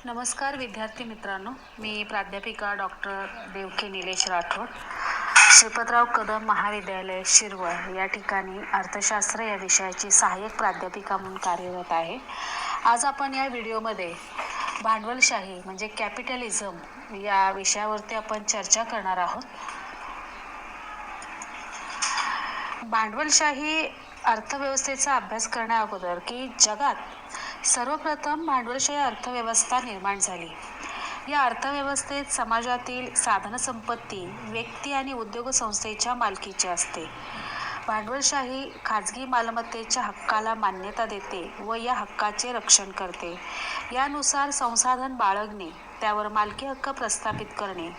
नमस्कार विद्यार्थी मित्रांनो, मी प्राध्यापिका डॉक्टर देवकी निलेश राठोड, श्रीपतराव कदम महाविद्यालय शिरवळ या ठिकाणी अर्थशास्त्र या विषयाची सहाय्यक प्राध्यापिका म्हणून कार्यरत आहे. आज आपण या व्हिडिओमध्ये भांडवलशाही म्हणजे कॅपिटलिझम या विषयावरती आपण चर्चा करणार आहोत. भांडवलशाही अर्थव्यवस्थेचा अभ्यास करण्या अगोदर की जगात सर्वप्रथम भांडवलशाही अर्थव्यवस्था निर्माण झाली. या अर्थव्यवस्थेत समाजातील साधनसंपत्ती व्यक्ती आणि उद्योग संस्थेच्या मालकीची असते. भांडवलशाही खाजगी मालमत्तेच्या हक्काला मान्यता देते व या हक्काचे रक्षण करते. यानुसार संसाधन बाळगणे, त्यावर मालकी हक्क प्रस्थापित करणे,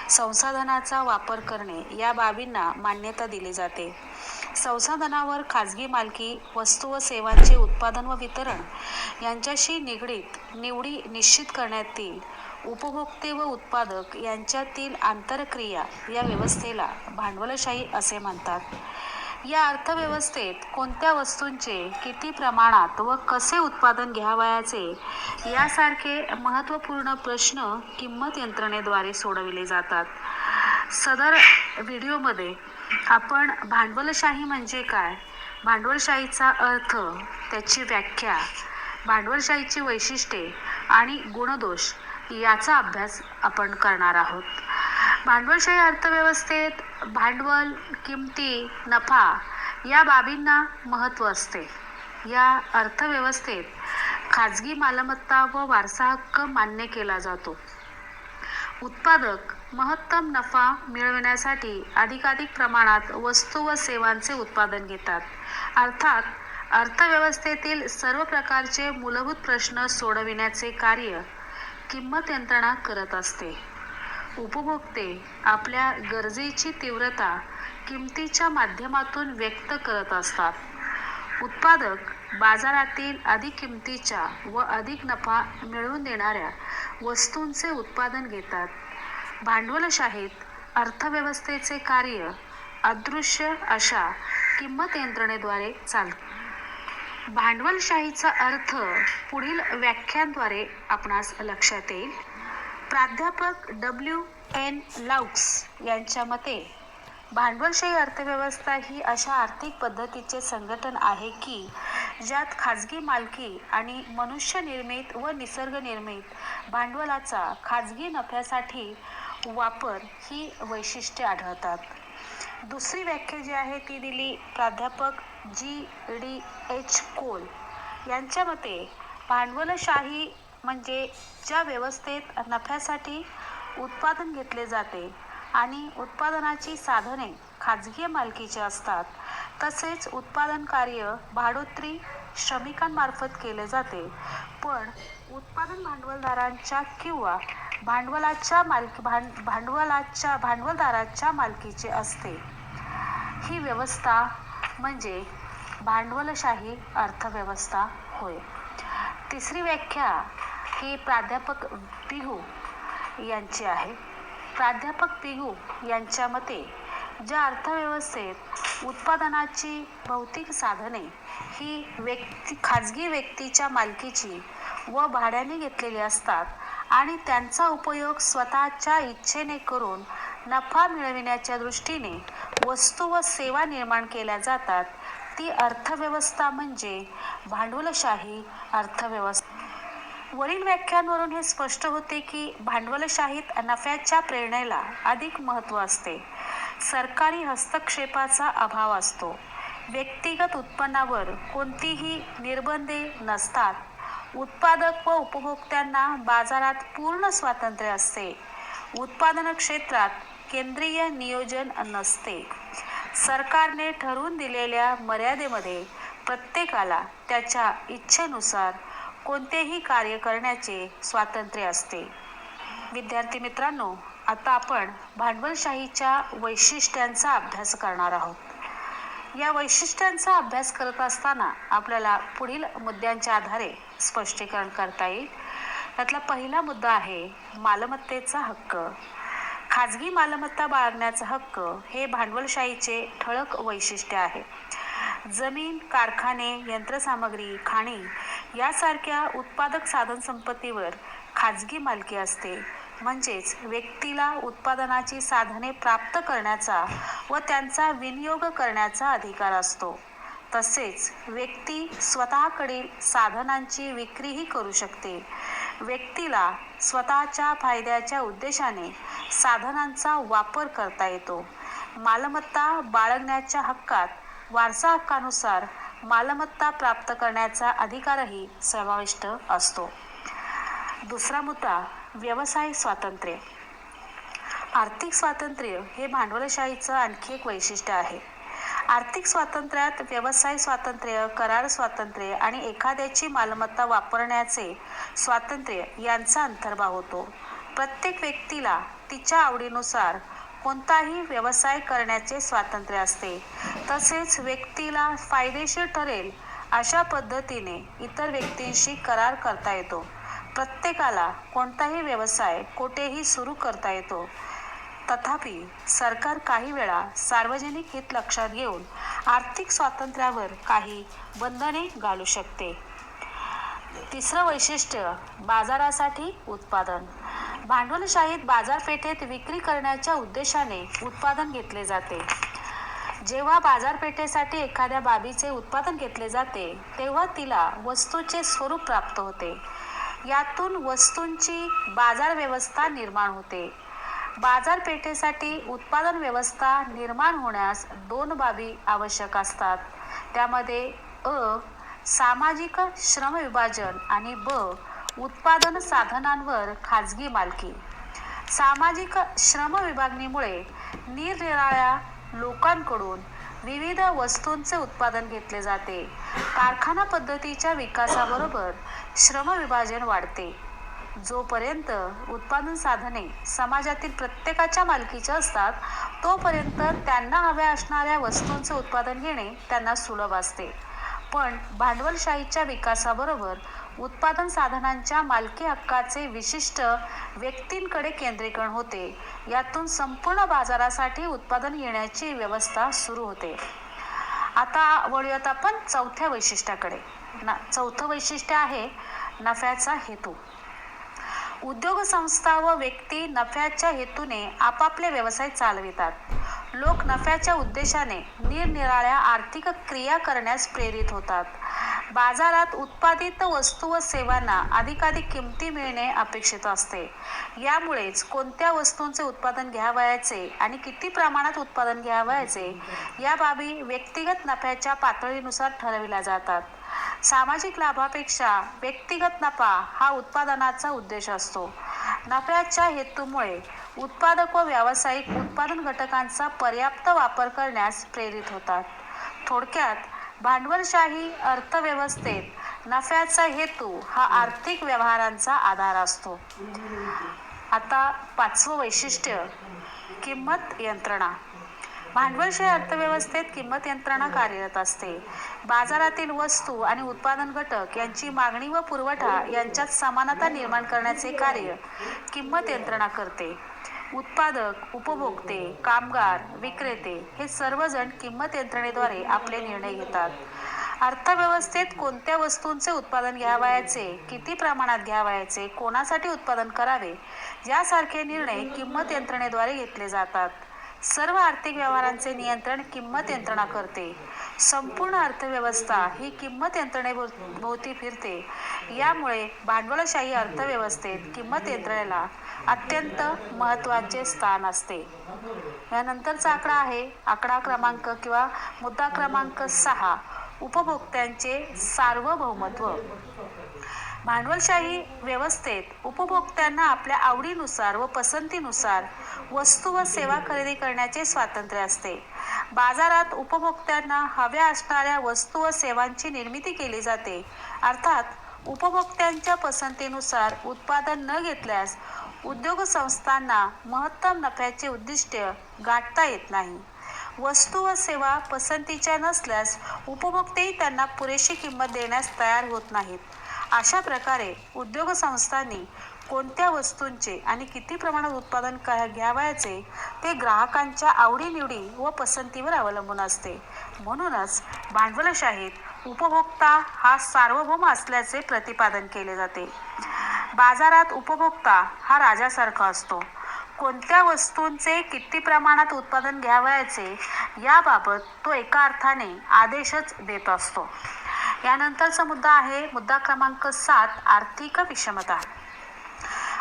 संसाधनाचा वापर करणे या बाबींना मान्यता दिली जाते. संसाधनावर खाजगी मालकी, वस्तू व सेवांचे उत्पादन व वितरण यांच्याशी निगडीत निवडी निश्चित करण्यातील उपभोक्ते व उत्पादक यांच्यातील आंतरक्रिया या व्यवस्थेला भांडवलशाही असे म्हणतात. या अर्थव्यवस्थेत कोणत्या वस्तूंचे किती प्रमाणात व कसे उत्पादन घ्यावयाचे यासारखे महत्त्वपूर्ण प्रश्न किंमत यंत्रणेद्वारे सोडविले जातात. सदर व्हिडिओमध्ये आपण भांडवलशाही म्हणजे काय, भांडवलशाहीचा अर्थ, त्याची व्याख्या, भांडवलशाहीची वैशिष्ट्ये आणि गुणदोष याचा अभ्यास आपण करणार आहोत. भांडवलशाही अर्थव्यवस्थेत भांडवल, किमती, नफा या बाबींना महत्त्व असते. या अर्थव्यवस्थेत खाजगी मालमत्ता व वारसा हक्क मान्य केला जातो. उत्पादक महत्तम नफा मिळविण्यासाठी अधिकाधिक प्रमाणात वस्तू व सेवांचे उत्पादन घेतात. अर्थात अर्थव्यवस्थेतील सर्व प्रकारचे मूलभूत प्रश्न सोडविण्याचे कार्य किंमत यंत्रणा करत असते. उपभोक्ते आपल्या गरजेची तीव्रता किमतीच्या माध्यमातून व्यक्त करत असतात. उत्पादक बाजारातील अधिक किमतीच्या व अधिक नफा मिळवून देणाऱ्या वस्तूंचे उत्पादन घेतात. भांडवलशाहीत अर्थव्यवस्थेचे कार्य अदृश्य अशा किंमत यंत्रणेद्वारे चालते. भांडवलशाहीचा अर्थ पुढील व्याख्यांद्वारे आपणास लक्षात येईल. प्राध्यापक W.N. लाउक्स यांच्या मते भांडवलशाही अर्थव्यवस्था ही अशा आर्थिक पद्धतीचे संघटन आहे की ज्यात खाजगी मालकी आणि मनुष्यनिर्मित व निसर्गनिर्मित भांडवलाचा खाजगी नफ्यासाठी वापर ही वैशिष्ट्ये आढळतात. दुसरी व्याख्या जी आहे ती दिली प्राध्यापक G.D.H. कोल यांच्या मते भांडवलशाही म्हणजे ज्या व्यवस्थेत नफ्यासाठी उत्पादन घेतले जाते आणि उत्पादनाची साधने खाजगी मालकीची असतात, तसेच उत्पादन कार्य भाडोत्री श्रमिकांमार्फत केले जाते, पण उत्पादन भांडवलदारांच्या किंवा भांडवलदाराच्या मालकीचे असते. ही व्यवस्था म्हणजे भांडवलशाही अर्थव्यवस्था होय. तिसरी व्याख्या ही प्राध्यापक पिगू यांची आहे. प्राध्यापक पिगू यांच्या मते ज्या अर्थव्यवस्थेत उत्पादनाची भौतिक साधने ही खाजगी व्यक्तीच्या मालकीची व भाड्याने घेतलेली असतात आणि त्यांचा उपयोग स्वतःच्या इच्छेने करून नफा मिळविण्याच्या दृष्टीने वस्तू व सेवा निर्माण केल्या जातात, ती अर्थव्यवस्था म्हणजे भांडवलशाही अर्थव्यवस्था. वरील व्याख्यांवरून हे स्पष्ट होते की भांडवलशाहीत नफ्याच्या प्रेरणेला अधिक महत्त्व असते. सरकारी हस्तक्षेपाचा अभाव असतो. व्यक्तिगत उत्पन्नावर कोणतीही निर्बंधे नसतात. उत्पादक व उपभोक्त्यांना बाजारात पूर्ण स्वातंत्र्य असते. उत्पादन क्षेत्रात केंद्रीय नियोजन नसते. सरकारने ठरवून दिलेल्या मर्यादेमध्ये प्रत्येकाला त्याच्या इच्छेनुसार कोणतेही कार्य करण्याचे स्वातंत्र्य असते. विद्यार्थी मित्रांनो, आता आपण भांडवलशाहीच्या वैशिष्ट्यांचा अभ्यास करणार आहोत. या वैशिष्ट्यांचा अभ्यास करत असताना आपल्याला पुढील मुद्द्यांच्या आधारे स्पष्टीकरण करता येईल. त्यातला पहिला मुद्दा आहे मालमत्तेचा हक्क. खाजगी मालमत्ता बाळगण्याचा हक्क हे भांडवलशाहीचे ठळक वैशिष्ट्य आहे. जमीन, कारखाने, यंत्रसामग्री, खाणी यासारख्या उत्पादक साधनसंपत्तीवर खाजगी मालकी असते. म्हणजेच व्यक्तीला उत्पादनाची साधने प्राप्त करण्याचा व त्यांचा विनियोग करण्याचा अधिकार असतो. तसेच व्यक्ती स्वतःकडील साधनांची विक्रीही करू शकते. व्यक्तीला स्वतःच्या फायद्याच्या उद्देशाने साधनांचा वापर करता येतो. मालमत्ता बाळगण्याच्या हक्कात वारसा हक्कानुसार मालमत्ता प्राप्त करण्याचा अधिकारही समाविष्ट असतो. दुसरा मुद्दा, व्यवसाय स्वातंत्र्य. आर्थिक स्वातंत्र्य हे भांडवलशाहीचं आणखी एक वैशिष्ट्य आहे. आर्थिक स्वातंत्र्यात व्यवसाय स्वातंत्र्य, करार स्वातंत्र्य आणि एखाद्याची मालमत्ता वापरण्याचे स्वातंत्र्य यांचा अंतर्भाव होतो. प्रत्येक व्यक्तीला तिच्या आवडीनुसार कोणताही व्यवसाय करण्याचे स्वातंत्र्य असते. तसेच व्यक्तीला फायदेशीर ठरेल अशा पद्धतीने इतर व्यक्तींशी करार करता येतो. प्रत्येकाला कोणताही व्यवसाय कोठेही सुरू करता येतो. तथापि सरकार काही वेळा सार्वजनिक हित लक्षात घेऊन आर्थिक स्वातंत्र्यावर काही बंधने घालू शकते. तिसरं वैशिष्ट्य, बाजारासाठी उत्पादन. भांडवलशाहीत बाजारपेठेत विक्री करण्याच्या उद्देशाने उत्पादन घेतले जाते. जेव्हा बाजारपेठेसाठी एखाद्या बाबीचे उत्पादन घेतले जाते तेव्हा तिला वस्तूचे स्वरूप प्राप्त होते. यातून वस्तूंची बाजार व्यवस्था निर्माण होते. बाजारपेठेसाठी उत्पादन व्यवस्था निर्माण होण्यास 2 बाबी आवश्यक असतात. त्यामध्ये अ. सामाजिक श्रमविभाजन आणि ब. उत्पादन साधनांवर खाजगी मालकी. सामाजिक श्रमविभागणीमुळे निरनिराळ्या लोकांकडून विविध वस्तूंचे उत्पादन घेतले जाते. कारखाना पद्धतीच्या विकासाबरोबर श्रमविभाजन वाढते. जोपर्यंत उत्पादन साधने समाजातील प्रत्येकाच्या मालकीचे असतात तोपर्यंत त्यांना हव्या असणाऱ्या वस्तूंचे उत्पादन घेणे त्यांना सुलभ असते. पण भांडवलशाहीच्या विकासाबरोबर उत्पादन साधनांच्या मालकी हक्काचे विशिष्ट व्यक्तींकडे केंद्रीकरण होते. यातून संपूर्ण बाजारासाठी उत्पादन घेण्याची व्यवस्था सुरू होते. आता वळूयात आपण चौथ्या वैशिष्ट्याकडे. चौथं वैशिष्ट्य आहे नफ्याचा हेतू. उद्योग संस्था व व्यक्ती नफ्याच्या हेतूने आपापले व्यवसाय चालवितात. लोक नफ्याच्या उद्देशाने निरनिराळ्या आर्थिक क्रिया करण्यास प्रेरित होतात. बाजारात उत्पादित वस्तू व सेवांना अधिकाधिक किमती मिळणे अपेक्षित असते. यामुळेच कोणत्या वस्तूंचे उत्पादन घ्यावयाचे आणि किती प्रमाणात उत्पादन घ्यावयाचे या बाबी व्यक्तिगत नफ्याच्या पातळीनुसार ठरविल्या जातात. सामाजिक लाभापेक्षा व्यक्तिगत नफा हा उत्पादनाचा उद्देश असतो. नफ्याच्या हेतूमुळे उत्पादक व व्यावसायिक उत्पादन घटकांचा पर्याप्त वापर करण्यास प्रेरित होतात. थोडक्यात भांडवलशाही अर्थव्यवस्थेत नफ्याचा हेतू हा आर्थिक व्यवहारांचा आधार असतो. आता 5वं वैशिष्ट्य, किंमत यंत्रणा. भांडवलशाही अर्थव्यवस्थेत किंमत यंत्रणा कार्यरत असते. बाजारातील वस्तू आणि उत्पादन घटक यांची मागणी व पुरवठा यांच्यात समानता निर्माण करण्याचे कार्य किंमत यंत्रणा करते. उत्पादक, उपभोक्ते, कामगार, विक्रेते हे सर्वजण किंमत यंत्रणेद्वारे आपले निर्णय घेतात. अर्थव्यवस्थेत कोणत्या वस्तूंचे उत्पादन घ्यावयाचे, किती प्रमाणात घ्यावयाचे, कोणासाठी उत्पादन करावे यासारखे निर्णय किंमत यंत्रणेद्वारे घेतले जातात. सर्व आर्थिक व्यवहारांचे नियंत्रण किंमत यंत्रणा करते. संपूर्ण अर्थव्यवस्था ही किंमत यंत्रणेभोवती फिरते. यामुळे भांडवलशाही अर्थव्यवस्थेत किंमत यंत्रणेला अत्यंत महत्त्वाचे स्थान असते. यानंतरचा आकडा आहे आकडा क्रमांक किंवा मुद्दा क्रमांक 6, उपभोक्त्यांचे सार्वभौमत्व. भांडवलशाही व्यवस्थेत उपभोक्त्यांना आपल्या आवडीनुसार व पसंतीनुसार वस्तू व सेवा खरेदी करण्याचे स्वातंत्र्य असते. बाजारात उपभोक्त्यांना हव्या असणाऱ्या वस्तू व सेवांची निर्मिती केली जाते. अर्थात उपभोक्त्यांच्या पसंतीनुसार उत्पादन न घेतल्यास उद्योग संस्थांना महत्तम नफ्याचे उद्दिष्ट गाठता येत नाही. वस्तू व सेवा पसंतीच्या नसल्यास उपभोक्तेही त्यांना पुरेशी किंमत देण्यास तयार होत नाहीत. अशा प्रकारे उद्योग संस्थांनी कोणत्या वस्तूंचे आणि किती प्रमाणात उत्पादन घ्यावयाचे ते ग्राहकांच्या आवडीनिवडी व पसंतीवर अवलंबून असते. म्हणूनच भांडवलशाहीत उपभोक्ता हा सार्वभौम असल्याचे प्रतिपादन केले जाते. बाजारात उपभोक्ता हा राजासारखा असतो. कोणत्या वस्तूंचे किती प्रमाणात उत्पादन घ्यावयाचे याबाबत तो एका अर्थाने आदेशच देत असतो. यानंतरचा मुद्दा आहे मुद्दा क्रमांक 7, आर्थिक विषमता.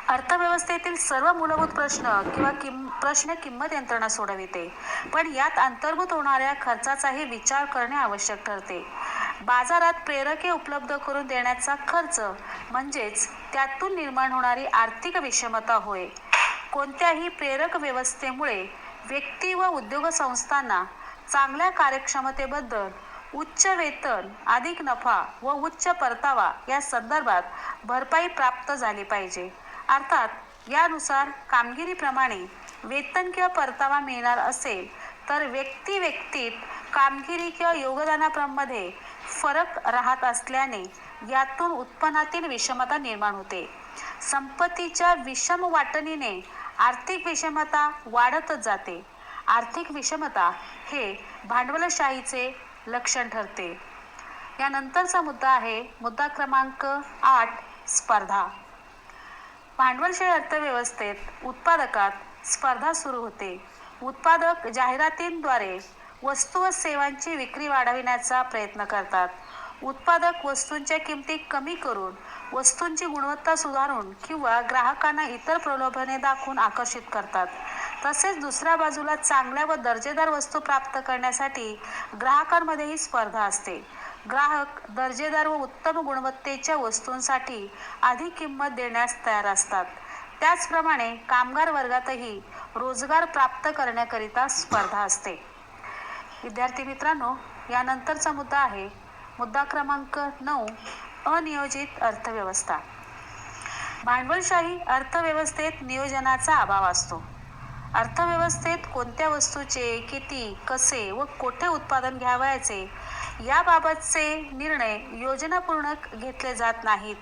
अर्थव्यवस्थेतील सर्व मूलभूत प्रश्न किंमत यंत्रणा सोडविते, पण यात अंतर्भूत होणाऱ्या खर्चाचाही विचार करणे आवश्यक ठरते. बाजारात प्रेरके उपलब्ध करून देण्याचा खर्च म्हणजेच त्यातून निर्माण होणारी आर्थिक विषमता होय. कोणत्याही प्रेरक व्यवस्थेमुळे व्यक्ती व उद्योग संस्थांना चांगल्या कार्यक्षमतेबद्दल उच्च वेतन, अधिक नफा व उच्च परतावा या संदर्भात भरपाई प्राप्त झाली पाहिजे. अर्थात यानुसार कामगिरीप्रमाणे वेतन किंवा परतावा मिळणार असेल तर व्यक्तीत कामगिरी किंवा योगदानामध्ये फरक राहत असल्याने यातून उत्पन्नातील विषमता निर्माण होते. संपत्तीच्या विषम वाटणीने आर्थिक विषमता वाढतच जाते. आर्थिक विषमता हे भांडवलशाहीचे लक्षण ठरते. यानंतरचा मुद्दा आहे मुद्दा क्रमांक 8, स्पर्धा. भांडवलशाही अर्थव्यवस्थेत उत्पादकात स्पर्धा सुरू होते. उत्पादक जाहिरातींद्वारे वस्तू व सेवांची विक्री वाढविण्याचा प्रयत्न करतात. उत्पादक वस्तूंच्या किमती कमी करून वस्तूंची गुणवत्ता सुधारून किंवा ग्राहकांना इतर प्रलोभने दाखवून आकर्षित करतात. तसेच दुसऱ्या बाजूला चांगल्या व दर्जेदार वस्तू प्राप्त करण्यासाठी ग्राहकांमध्येही स्पर्धा असते. ग्राहक दर्जेदार व उत्तम गुणवत्तेच्या वस्तूंसाठी अधिक किंमत देण्यास तयार असतात. त्याचप्रमाणे कामगार वर्गातही रोजगार प्राप्त करण्याकरिता स्पर्धा असते. विद्यार्थी मित्रांनो, यानंतरचा मुद्दा आहे मुद्दा क्रमांक 9, अनियोजित अर्थव्यवस्था. भांडवलशाही अर्थव्यवस्थेत नियोजनाचा अभाव असतो. अर्थव्यवस्थेत कोणत्या वस्तूचे किती, कसे व कोठे उत्पादन घ्यावयाचे याबाबतचे निर्णय योजनापूर्वक घेतले जात नाहीत.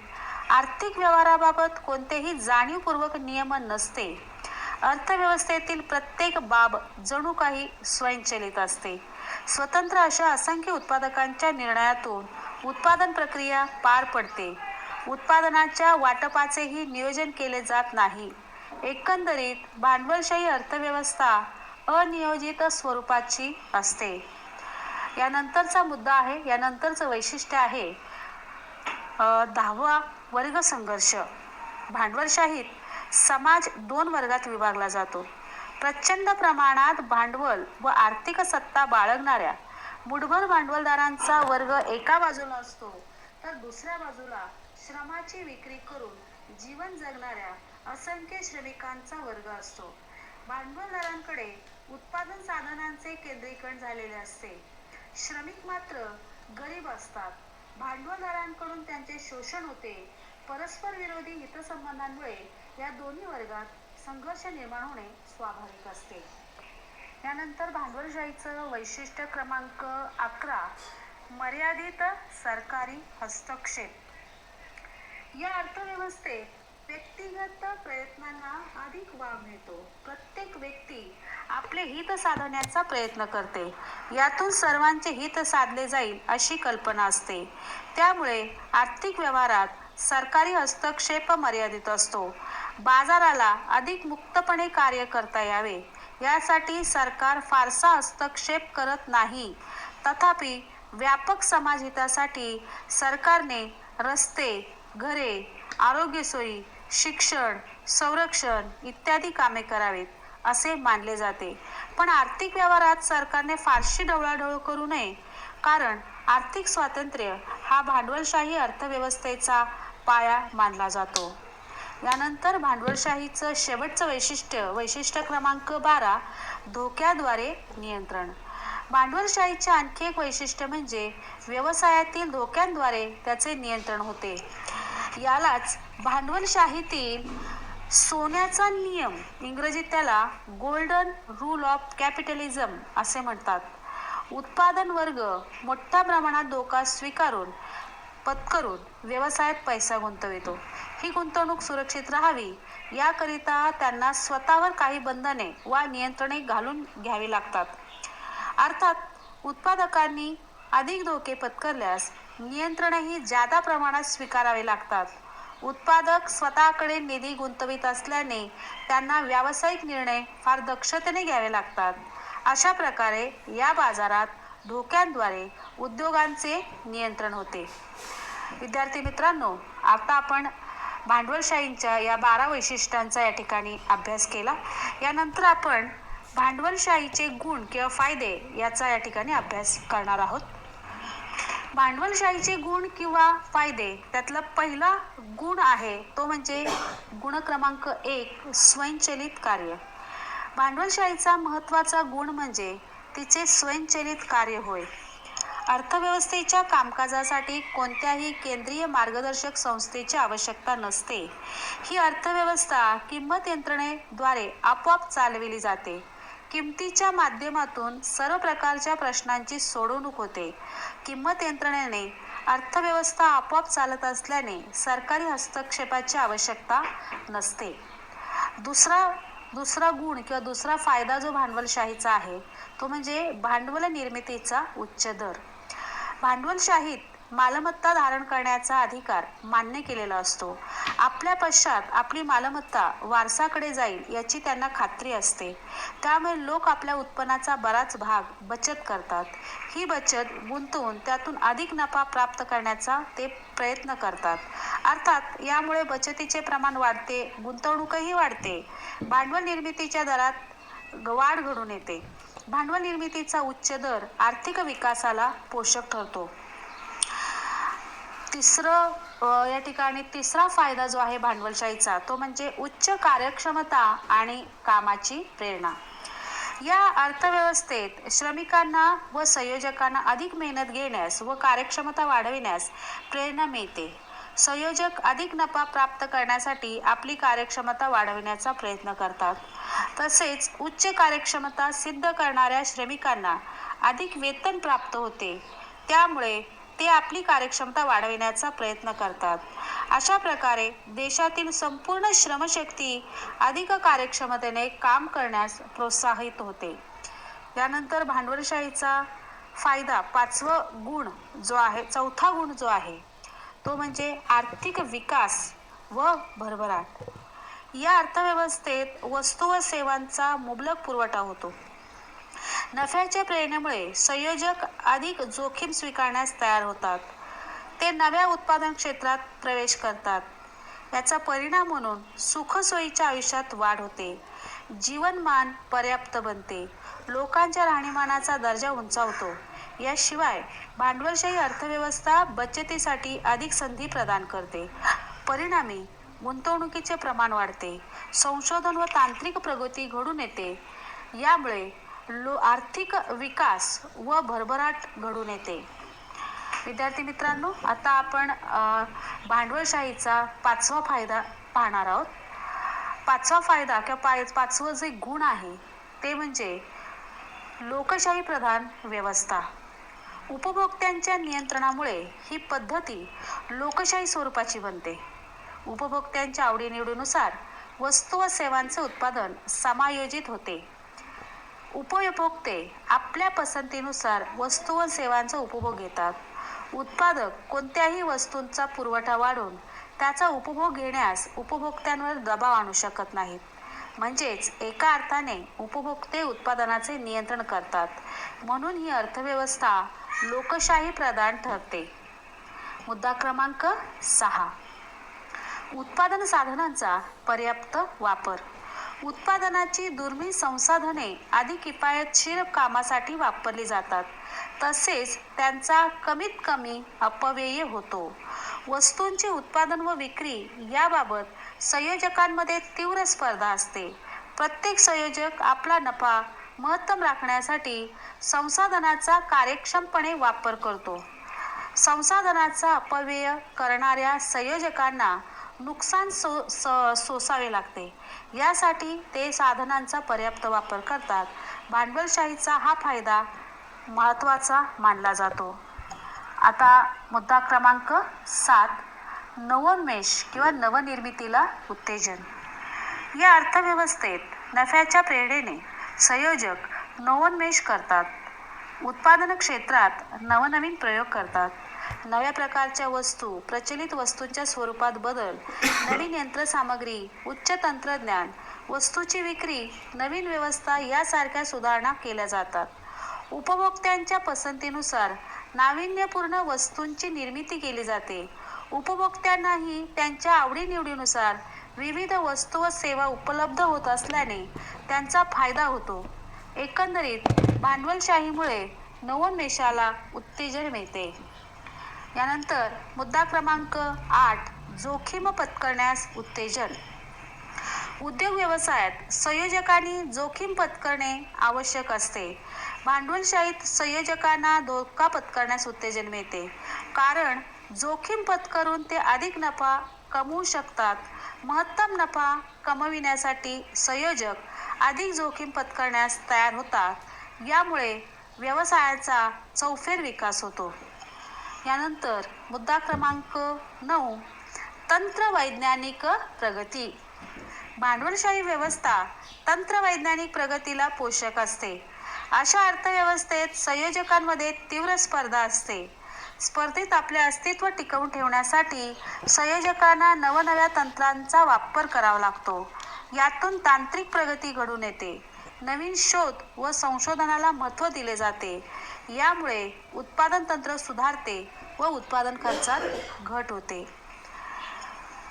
आर्थिक व्यवहाराबाबत कोणतेही जाणीवपूर्वक नियमन नसते. अर्थव्यवस्थेतील प्रत्येक बाब जणू काही स्वयंचलित असते. स्वतंत्र अशा असंख्य उत्पादकांच्या निर्णयातून उत्पादन प्रक्रिया पार पडते. उत्पादनाच्या वाटपाचेही नियोजन केले जात नाही. एकंदरीत भांडवलशाही अर्थव्यवस्था अनियोजित स्वरूपाची असते. यानंतरचा मुद्दा आहे, यानंतरचं वैशिष्ट्य आहे 10वा वर्ग संघर्ष. भांडवलशाहीत समाज 2 वर्गात विभागला जातो. प्रचंड प्रमाणात भांडवल व आर्थिक सत्ता बाळगणाऱ्या मुठभर भांडवलदारांचा वर्ग एका बाजूला असतो, तर दुसऱ्या बाजूला श्रमाची विक्री करून जीवन जगणाऱ्या असंख्य श्रमिकांचा वर्ग असतो. भांडवलदारांकडे उत्पादन साधनांचे केंद्रीकरण झालेले असते. श्रमिक मात्र गरीब असतात. भांडवलदारांकडून त्यांचे शोषण होते. परस्पर विरोधी हितसंबंधांमुळे या दोन्ही वर्गात संघर्ष निर्माण होणे स्वाभाविक असते. यानंतर भांडवलशाहीचं वैशिष्ट्य क्रमांक 11, मर्यादित सरकारी हस्तक्षेप. या अर्थव्यवस्थेत व्यक्तिगत प्रयत्नांना अधिक वाव मिळतो. प्रत्येक व्यक्ती आपले हित साधण्याचा प्रयत्न करते. यातून सर्वांचे हित साधले जाईल अशी कल्पना असते. त्यामुळे आर्थिक व्यवहारात सरकारी हस्तक्षेप मर्यादित असतो. बाजाराला अधिक मुक्तपणे कार्य करता यावे यासाठी सरकार फारसा हस्तक्षेप करत नाही. तथापि व्यापक समाजहितासाठी सरकारने रस्ते, घरे, आरोग्यसोयी, शिक्षण, संरक्षण इत्यादी कामे करावीत असे मानले जाते. पण आर्थिक व्यवहारात सरकारने फारशी ढवळाढवळ करू नये, कारण आर्थिक स्वातंत्र्य हा भांडवलशाही अर्थव्यवस्थेचा पाया मानला जातो. यानंतर भांडवलशाहीचं शेवटचं वैशिष्ट्य क्रमांक 12, धोक्याद्वारे नियंत्रण. भांडवलशाहीचे आणखी एक वैशिष्ट्य म्हणजे व्यवसायातील धोक्यांद्वारे त्याचे नियंत्रण होते. यालाच भांडवलशाहीतील सोन्याचा नियम, इंग्रजीत त्याला गोल्डन रूल ऑफ कॅपिटलिझम असे म्हणतात. उत्पादन वर्ग मोठ्या प्रमाणात धोका पत्करून व्यवसायात पैसा गुंतवितो. ही गुंतवणूक सुरक्षित राहावी याकरिता त्यांना स्वतःवर काही बंधने वा नियंत्रणे घालून घ्यावी लागतात. अर्थात उत्पादकांनी अधिक धोके पत्करल्यास नियंत्रणेही जादा प्रमाणात स्वीकारावे लागतात. उत्पादक स्वतःकडे निधी गुंतवित असल्याने त्यांना व्यावसायिक निर्णय फार दक्षतेने घ्यावे लागतात. अशा प्रकारे या बाजारात धोक्यांद्वारे उद्योगांचे नियंत्रण होते. विद्यार्थी मित्रांनो, आता आपण भांडवलशाहीच्या या 12 वैशिष्ट्यांचा या ठिकाणी अभ्यास केला. यानंतर आपण भांडवलशाहीचे गुण किंवा फायदे याचा या ठिकाणी अभ्यास करणार आहोत. भांडवलशाहीचे गुण किंवा फायदे, त्यातला पहिला गुण आहे तो म्हणजे गुण क्रमांक 1, स्वयंचलित कार्य. भांडवलशाहीचा महत्त्वाचा गुण म्हणजे तिचे स्वयंचलित कार्य होय. अर्थव्यवस्थेच्या कामकाजासाठी कोणत्याही केंद्रीय मार्गदर्शक संस्थेची आवश्यकता नसते. ही अर्थव्यवस्था किंमत यंत्रणेद्वारे आपोआप चालविली जाते. किमतीच्या माध्यमातून सर्व प्रकारच्या प्रश्नांची सोडवणूक होते. किंमत यंत्रणेने अर्थव्यवस्था आपोआप चालत असल्याने सरकारी हस्तक्षेपाची आवश्यकता नसते. दुसरा गुण किंवा दुसरा फायदा जो भांडवलशाहीचा आहे तो म्हणजे भांडवल निर्मितीचा उच्च दर. भांडवलशाहीत मालमत्ता धारण करण्याचा अधिकार मान्य केलेला असतो. आपल्या पश्चात आपली मालमत्ता वारसाकडे जाईल याची त्यांना खात्री असते. त्यामुळे लोक आपल्या उत्पन्नाचा बराच भाग बचत करतात. ही बचत गुंतवून त्यातून अधिक नफा प्राप्त करण्याचा ते प्रयत्न करतात. अर्थात यामुळे बचतीचे प्रमाण वाढते, गुंतवणूकही वाढते. भांडवल निर्मितीच्या दरात वाढ घडून येते. भांडवल निर्मितीचा उच्च दर आर्थिक विकासाला पोषक ठरतो. या ठिकाणी तिसरा फायदा जो आहे भांडवलशाहीचा तो म्हणजे उच्च कार्यक्षमता आणि कामाची प्रेरणा. या अर्थव्यवस्थेत श्रमिकांना व संयोजकांना अधिक मेहनत घेण्यास व कार्यक्षमता वाढविण्यास प्रेरणा मिळते. संयोजक अधिक नफा प्राप्त करण्यासाठी आपली कार्यक्षमता वाढविण्याचा प्रयत्न करतात. तसेच उच्च कार्यक्षमता सिद्ध करणाऱ्या श्रमिकांना अधिक वेतन प्राप्त होते. त्यामुळे ते आपली कार्यक्षमता वाढविण्याचा प्रयत्न करतात. अशा प्रकारे देशातील संपूर्ण श्रमशक्ती अधिक कार्यक्षमतेने काम करण्यास प्रोत्साहित होते. यानंतर भांडवलशाहीचा फायदा चौथा गुण जो आहे तो म्हणजे आर्थिक विकास व भरभराट. या अर्थव्यवस्थेत वस्तू व सेवांचा मुबलक पुरवठा होतो. नफ्याच्या प्रेरणेमुळे संयोजक अधिक जोखीम स्वीकारण्यास तयार होतात. ते नव्या उत्पादन क्षेत्रात प्रवेश करतात. याचा परिणाम म्हणून सुखसोयीच्या आयुष्यात वाढ होते. जीवनमान पर्याप्त बनते. लोकांच्या राहणीमानाचा दर्जा उंचावतो. याशिवाय भांडवलशाही अर्थव्यवस्था बचतीसाठी अधिक संधी प्रदान करते. परिणामी गुंतवणुकीचे प्रमाण वाढते. संशोधन व तांत्रिक प्रगती घडून येते. यामुळे आर्थिक विकास व भरभराट घडून येते. विद्यार्थी मित्रांनो, आता आपण भांडवलशाहीचा 5वा फायदा पाहणार आहोत. 5वा फायदा किंवा 5वं जे गुण आहे ते म्हणजे लोकशाही प्रधान व्यवस्था. उपभोक्त्यांच्या नियंत्रणामुळे ही पद्धती लोकशाही स्वरूपाची बनते. उपभोक्त्यांच्या आवडीनिवडीनुसार वस्तू व सेवांचे उत्पादन समायोजित होते. उपभोक्ते आपल्या पसंतीनुसार वस्तू व सेवांचा उपभोग घेतात. उत्पादक कोणत्याही वस्तूंचा पुरवठा वाढवून त्याचा उपभोग घेण्यास उपभोक्त्यांवर दबाव आणू शकत नाहीत. म्हणजेच एका अर्थाने उपभोक्ते उत्पादनाचे नियंत्रण करतात. म्हणून ही अर्थव्यवस्था लोकशाही प्रधान ठरते. मुद्दा क्रमांक 6, उत्पादन साधनांचा पर्याप्त वापर. उत्पादनाची दुर्मिळ संसाधने अधिक किफायतशीर कामासाठी वापरली जातात. तसेच त्यांचा कमीत कमी अपव्यय होतो. वस्तूंचे उत्पादन व विक्री याबाबत संयोजकांमध्ये तीव्र स्पर्धा असते. प्रत्येक संयोजक आपला नफा महत्तम राखण्यासाठी संसाधनाचा कार्यक्षमपणे वापर करतो. संसाधनाचा अपव्यय करणाऱ्या संयोजकांना नुकसान सोसावे लागते. यासाठी ते साधनांचा पर्याप्त वापर करतात. भांडवलशाहीचा हा फायदा महत्त्वाचा मानला जातो. आता मुद्दा क्रमांक 7, नवोन्मेष किंवा नवनिर्मितीला उत्तेजन. या अर्थव्यवस्थेत नफ्याच्या प्रेरणेने संयोजक नवोन्मेष करतात. उत्पादन क्षेत्रात नवनवीन प्रयोग करतात. नव्या प्रकारच्या वस्तू, प्रचलित वस्तूंच्या स्वरूपात बदल, नवीन यंत्रसामग्री, उच्च तंत्रज्ञान, वस्तूची विक्री, नवीन व्यवस्था यासारख्या सुधारणा केल्या जातात. उपभोक्त्यांच्या पसंतीनुसार नाविन्यपूर्ण वस्तूंची निर्मिती केली जाते. उपभोक्त्यांनाही त्यांच्या आवडीनिवडीनुसार विविध वस्तू व सेवा उपलब्ध होत असल्याने त्यांचा फायदा होतो. एकंदरीत भांडवलशाहीमुळे नवोन्मेषाला उत्तेजन मिळते. यानंतर मुद्दा क्रमांक 8, जोखीम पत्करण्यास उत्तेजन. उद्योग व्यवसायात संयोजकांनी जोखीम पत्करणे आवश्यक असते. भांडवलशाहीत संयोजकांना धोका पत्करण्यास उत्तेजन मिळते, कारण जोखीम पत्करून ते अधिक नफा कमवू शकतात. महत्तम नफा कमविण्यासाठी संयोजक अधिक जोखीम पत्करण्यास तयार होतात. यामुळे व्यवसायाचा चौफेर विकास होतो. यानंतर मुद्दा क्रमांक 9, तंत्रवैज्ञानिक प्रगती. भांडवलशाही व्यवस्था तंत्रवैज्ञानिक प्रगतीला पोषक असते. अशा अर्थव्यवस्थेत संयोजकांमध्ये तीव्र स्पर्धा असते. स्पर्धेत आपले अस्तित्व टिकवून ठेवण्यासाठी संयोजकांना नवनव्या तंत्रांचा वापर करावा लागतो. यातून तांत्रिक प्रगती घडून येते. नवीन शोध व संशोधनाला महत्त्व दिले जाते. यामुळे उत्पादन तंत्र सुधारते व उत्पादन खर्चात घट होते.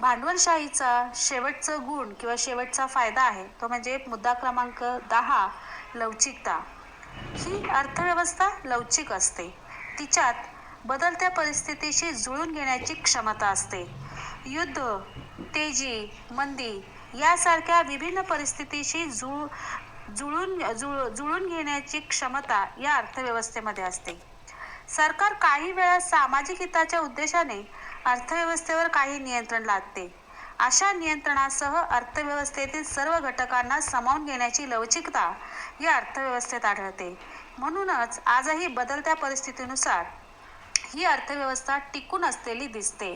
भांडवलशाहीचा शेवटचा गुण किंवा शेवटचा फायदा आहे तो म्हणजे मुद्दा क्रमांक 10, लवचिकता. ही अर्थव्यवस्था लवचिक असते. तिच्यात बदलत्या परिस्थितीशी जुळून घेण्याची क्षमता असते. युद्ध, तेजी, मंदी यासारख्या विभिन्न परिस्थितीशी जुळून घेण्याची क्षमता या अर्थव्यवस्थेमध्ये असते. सरकार काही वेळा सामाजिक हिताच्या उद्देशाने अर्थव्यवस्थेवर काही नियंत्रण लादते. अशा नियंत्रणासह अर्थव्यवस्थेतील सर्व घटकांना सामावून घेण्याची लवचिकता या अर्थव्यवस्थेत आढळते. म्हणूनच आजही बदलत्या परिस्थितीनुसार ही अर्थव्यवस्था टिकून असलेली दिसते.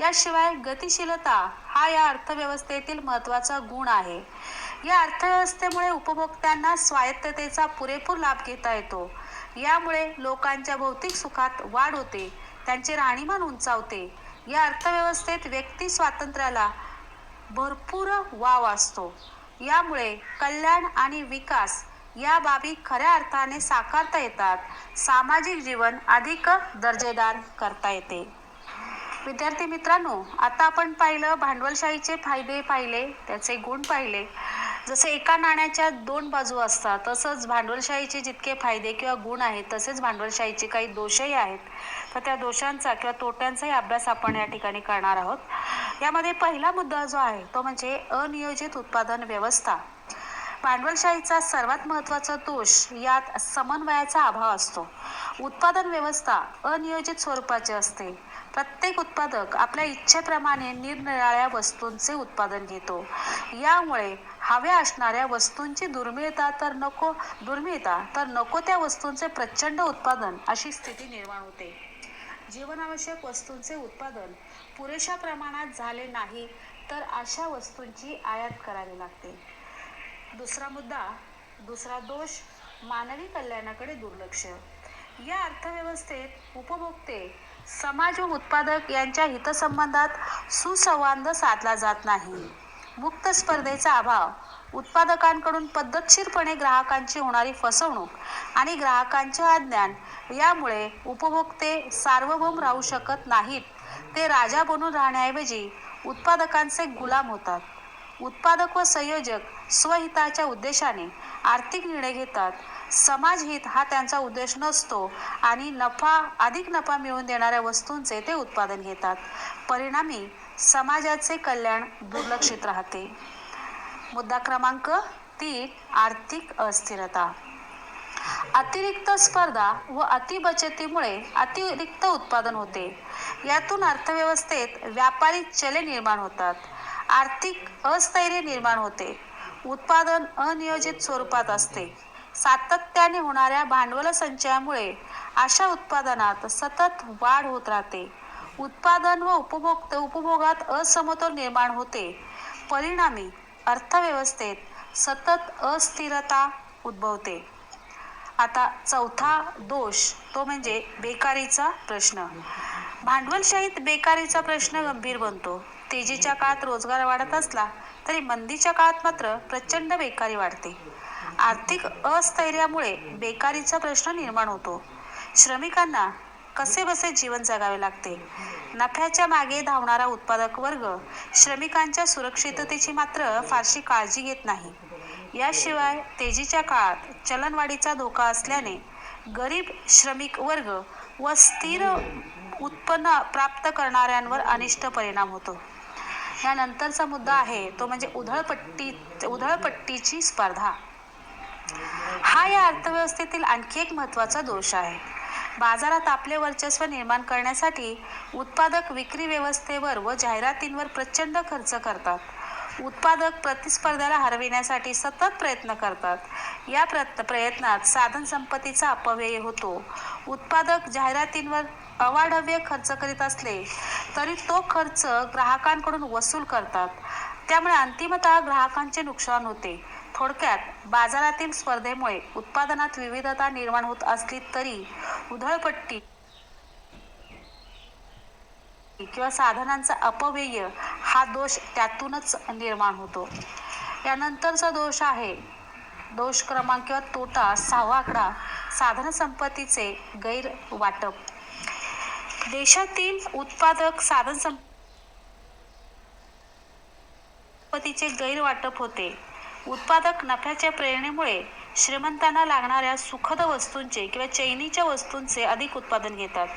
याशिवाय गतिशीलता हा या अर्थव्यवस्थेतील महत्त्वाचा गुण आहे. या अर्थव्यवस्थेमुळे उपभोक्त्यांना स्वायत्ततेचा पुरेपूर लाभ घेता येतो. यामुळे लोकांच्या भौतिक सुखात वाढ होते, त्यांचे राहणीमान उंचावते. या अर्थव्यवस्थेत व्यक्ती स्वातंत्र्याला भरपूर वाव असतो. यामुळे कल्याण आणि विकास या बाबी खऱ्या अर्थाने साकारता येतात. सामाजिक जीवन अधिक दर्जेदार करता येते. विद्यार्थी मित्रांनो, आता आपण पाहिलं भांडवलशाहीचे फायदे पाहिले, त्याचे गुण पाहिले. जसे एका नाण्याच्या 2 बाजू असतात, तसंच भांडवलशाहीचे जितके फायदे किंवा गुण आहेत तसेच भांडवलशाहीचे काही दोषही आहेत. तर त्या दोषांचा किंवा तोट्यांचाही अभ्यास आपण या ठिकाणी करणार आहोत. यामध्ये पहिला मुद्दा जो आहे तो म्हणजे अनियोजित उत्पादन व्यवस्था. भांडवलशाहीचा सर्वात महत्त्वाचा दोष यात समन्वयाचा अभाव असतो. उत्पादन व्यवस्था अनियोजित स्वरूपाची असते. प्रत्येक उत्पादक आपल्या इच्छेप्रमाणे निरनिराळ्या वस्तूंचे उत्पादन घेतो. यामुळे हव्या असणाऱ्या वस्तूंची दुर्मिळता तर नको त्या वस्तूंचे प्रचंड उत्पादन अशी स्थिती निर्माण होते. जीवनावश्यक वस्तूंचे उत्पादन पुरेशा प्रमाणात झाले नाही तर अशा वस्तूंची आयात करावी लागते. दुसरा दोष मानवी कल्याणाकडे दुर्लक्ष. या अर्थव्यवस्थेत उपभोक्ते, समाज व उत्पादक यांच्या हितसंबंधात सुसंवाद साधला जात नाही. मुक्त स्पर्धेचा अभाव, उत्पादकांकडून पद्धतशीरपणे ग्राहकांची होणारी फसवणूक आणि ग्राहकांचे अज्ञान यामुळे उपभोक्ते सार्वभौम राहू शकत नाहीत. ते राजा बनून राहण्याऐवजी उत्पादकांचे गुलाम होतात. उत्पादक व संयोजक स्वहिताच्या उद्देशाने आर्थिक निर्णय घेतात. समाजहित हा त्यांचा उद्देश नसतो आणि अधिक नफा मिळवून देणाऱ्या वस्तूंचे ते उत्पादन घेतात. परिणामी समाजाचे कल्याण दुर्लक्षित राहते. मुद्दा क्रमांक 3, आर्थिक अस्थिरता. अतिरिक्त स्पर्धा व अतिबचतीमुळे अतिरिक्त उत्पादन होते. यातून अर्थव्यवस्थेत व्यापारी चले निर्माण होतात. आर्थिक अस्थैर्य निर्माण होते. उत्पादन अनियोजित स्वरूपात असते. सातत्याने होणाऱ्या भांडवल संचयामुळे अशा उत्पादनात सतत वाढ होत राहते. उत्पादन व उपभोगात असमतोल निर्माण होते. परिणामी अर्थव्यवस्थेत सतत अस्थिरता उद्भवते. आता चौथा दोष तो म्हणजे बेकारीचा प्रश्न. भांडवलशाहीत बेकारीचा प्रश्न गंभीर बनतो. तेजीच्या काळात रोजगार वाढत असला तरी मंदीच्या काळात मात्र प्रचंड बेकारी वाढते. आर्थिक अस्थिरतेमुळे बेकारीचा प्रश्न निर्माण होतो. श्रमिकांना कसेबसे जीवन जगावे लागते. नफ्याच्या मागे धावणारा उत्पादक वर्ग श्रमिकांच्या सुरक्षिततेची मात्र फारशी काळजी घेत नाही. याशिवाय तेजीच्या काळात चलनवाढीचा धोका असल्याने गरीब श्रमिक वर्ग व स्थिर उत्पन्न प्राप्त करणाऱ्यांवर अनिष्ट परिणाम होतो. यानंतरचा मुद्दा आहे तो म्हणजे उधळपट्टीची स्पर्धा. हा या अर्थव्यवस्थेतील आणखी एक महत्त्वाचा दोष आहे. बाजारात आपले वर्चस्व निर्माण करण्यासाठी उत्पादक विक्री व्यवस्थेवर व जाहिरातींवर प्रचंड खर्च करतात. उत्पादक प्रतिस्पर्ध्याला हरविण्यासाठी सतत प्रयत्न करतात. या प्रयत्नात साधनसंपत्तीचा अपव्यय होतो. उत्पादक जाहिरातींवर अवाढव्य खर्च करीत असले तरी तो खर्च ग्राहकांकडून वसूल करतात. त्यामुळे अंतिमतः ग्राहकांचे नुकसान होते. थोडक्यात बाजारातील स्पर्धेमुळे उत्पादनात विविधता निर्माण होत असली तरी उधळपट्टी किंवा साधनांचा अपव्यय हा दोष त्यातूनच निर्माण होतो. यानंतरचा दोष क्रमांक किंवा तोटा 6वा आकडा साधनसंपत्तीचे गैरवाटप. देशातील उत्पादक साधनसंपत्तीचे गैरवाटप होते. उत्पादक नफ्याच्या प्रेरणेमुळे श्रीमंतांना लागणाऱ्या सुखद वस्तूंचे किंवा चैनीच्या वस्तूंचे अधिक उत्पादन घेतात.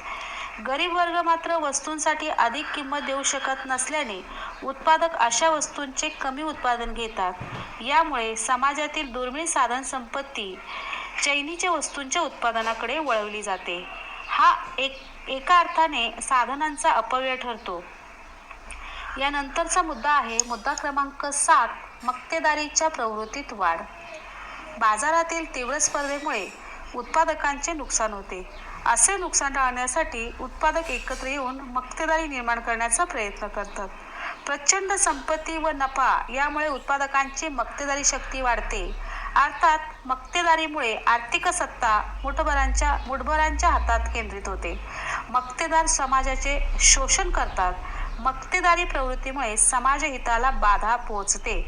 गरीब वर्ग मात्र वस्तूंसाठी अधिक किंमत देऊ शकत नसल्याने उत्पादक अशा वस्तूंचे कमी उत्पादन घेतात. यामुळे समाजातील दुर्मिळ साधनसंपत्ती चैनीच्या वस्तूंच्या उत्पादनाकडे वळवली जाते. हा एका अर्थाने साधनांचा अपव्यय ठरतो. यानंतरचा मुद्दा आहे मुद्दा क्रमांक 7, मक्तेदारीच्या प्रवृत्तीत वाढ. बाजारातील तीव्र स्पर्धेमुळे उत्पादकांचे नुकसान होते. असे नुकसान टाळण्यासाठी उत्पादक एकत्र येऊन मक्तेदारी निर्माण करण्याचा प्रयत्न करतात. प्रचंड संपत्ती व नफा यामुळे उत्पादकांची मक्तेदारी शक्ती वाढते. अर्थात मक्तेदारीमुळे आर्थिक सत्ता मुठभरांच्या हातात केंद्रित होते. मक्तेदार समाजाचे शोषण करतात. मक्तेदारी प्रवृत्तीमुळे समाजहिताला बाधा पोहोचते.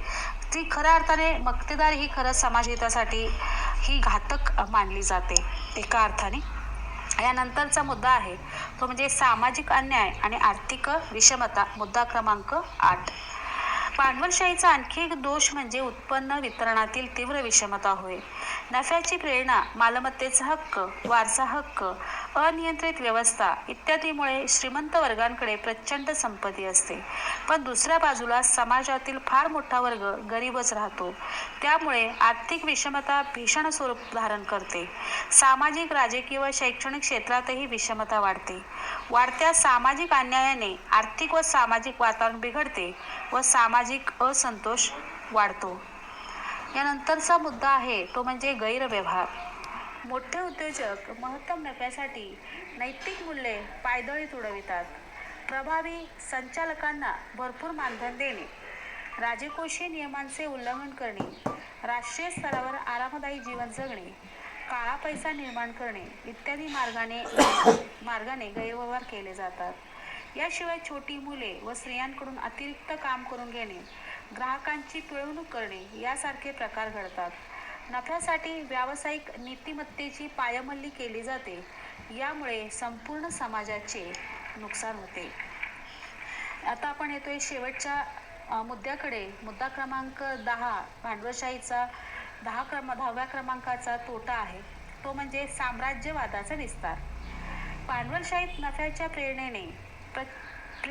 ती खऱ्या अर्थाने मक्तेदारी ही खरं समाजहितासाठी ही घातक मानली जाते एका अर्थाने. यानंतरचा मुद्दा आहे तो म्हणजे सामाजिक अन्याय आणि आर्थिक विषमता. मुद्दा क्रमांक 8. भांडवलशाहीचा आणखी एक दोष म्हणजे उत्पन्न वितरणातील तीव्र विषमता होय. नफ्याची प्रेरणा, मालमत्तेचा हक्क, वारसा हक्क, अनियंत्रित व्यवस्था इत्यादीमुळे श्रीमंत वर्गांकडे प्रचंड संपत्ती असते. पण दुसऱ्या बाजूला समाजातील फार मोठा वर्ग गरीबच राहतो. त्यामुळे आर्थिक विषमता भीषण स्वरूप धारण करते. सामाजिक, राजकीय व शैक्षणिक क्षेत्रातही विषमता वाढते. वाढत्या सामाजिक अन्यायाने आर्थिक व सामाजिक वातावरण बिघडते व सामाजिक असंतोष वाढतो. यानंतरचा मुद्दा आहे तो म्हणजे गैरव्यवहार. मोठे उद्योजक महत्तम नफ्यासाठी नैतिक मूल्ये पायदळीत उडवितात. प्रभावी संचालकांना भरपूर मानधन देणे, राजकोषीय नियमांचे उल्लंघन करणे, राष्ट्रीय स्तरावर आरामदायी जीवन जगणे, काळा पैसा निर्माण करणे इत्यादी मार्गाने गैरव्यवहार केले जातात. याशिवाय छोटी मुले व स्त्रियांकडून अतिरिक्त काम करून घेणे, ग्राहकांची पिळवणूक करणे यासारखे प्रकार घडतात. नफ्यासाठी व्यावसायिक नीतिमत्तेची पायमल्ली केली जाते. यामुळे संपूर्ण समाजाचे नुकसान होते. आता आपण येतोय शेवटच्या मुद्द्याकडे. मुद्दा क्रमांक 10 भांडवलशाहीचा 10व्या क्रमांकाचा तोटा आहे तो म्हणजे साम्राज्यवादाचा विस्तार. भांडवलशाहीत नफ्याच्या प्रेरणेने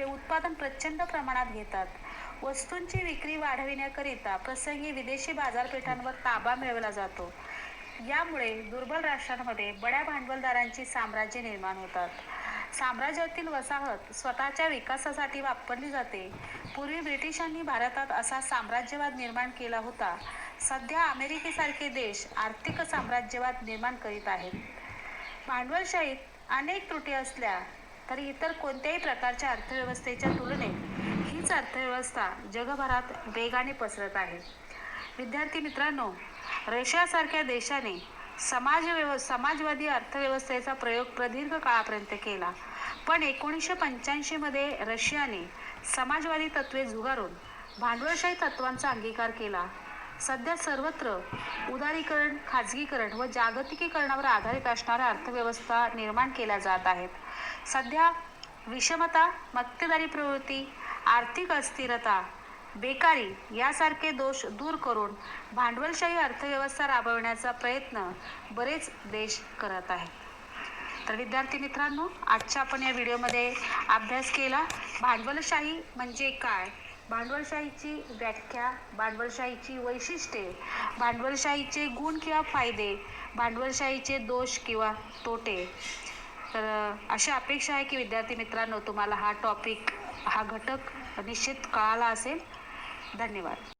उत्पादन प्रचंड प्रमाणात घेतात. वस्तूंची विक्री वाढविण्याकरिता प्रसंगी विदेशी बाजारपेठांवर ताबा मिळवला जातो. यामुळे दुर्बल राष्ट्रांमध्ये बड्या भांडवलदारांची साम्राज्य निर्माण होतात. साम्राज्यातील वसाहत स्वतःच्या विकासासाठी वापरली जाते. पूर्वी ब्रिटिशांनी भारतात असा साम्राज्यवाद निर्माण केला होता. सध्या अमेरिकेसारखे देश आर्थिक साम्राज्यवाद निर्माण करीत आहेत. भांडवलशाहीत अनेक त्रुटी असल्या तरी इतर कोणत्याही प्रकारच्या अर्थव्यवस्थेच्या तुलनेत हीच अर्थव्यवस्था जगभरात वेगाने पसरत आहे. विद्यार्थी मित्रांनो, रशियासारख्या देशाने समाजवादी अर्थव्यवस्थेचा प्रयोग प्रदीर्घ काळापर्यंत केला. पण 1985मध्ये रशियाने समाजवादी तत्त्वे झुगारून भांडवलशाही तत्त्वांचा अंगीकार केला. सध्या सर्वत्र उदारीकरण, खाजगीकरण व जागतिकीकरणावर आधारित असणाऱ्या अर्थव्यवस्था निर्माण केल्या जात आहेत. सध्या विषमता, मक्तेदारी प्रवृत्ती, आर्थिक अस्थिरता, बेकारी यासारखे दोष दूर करून भांडवलशाही अर्थव्यवस्था राबविण्याचा प्रयत्न बरेच देश करत आहेत. तर विद्यार्थी मित्रांनो, आजच्या आपण या व्हिडिओमध्ये अभ्यास केला भांडवलशाही म्हणजे काय, भांडवलशाहीची व्याख्या, भांडवलशाहीची वैशिष्ट्ये, भांडवलशाहीचे गुण किंवा फायदे, भांडवलशाहीचे दोष किंवा तोटे. तर अशी अपेक्षा आहे की विद्यार्थी मित्रांनो तुम्हाला हा घटक निश्चित कळाला असेल. धन्यवाद.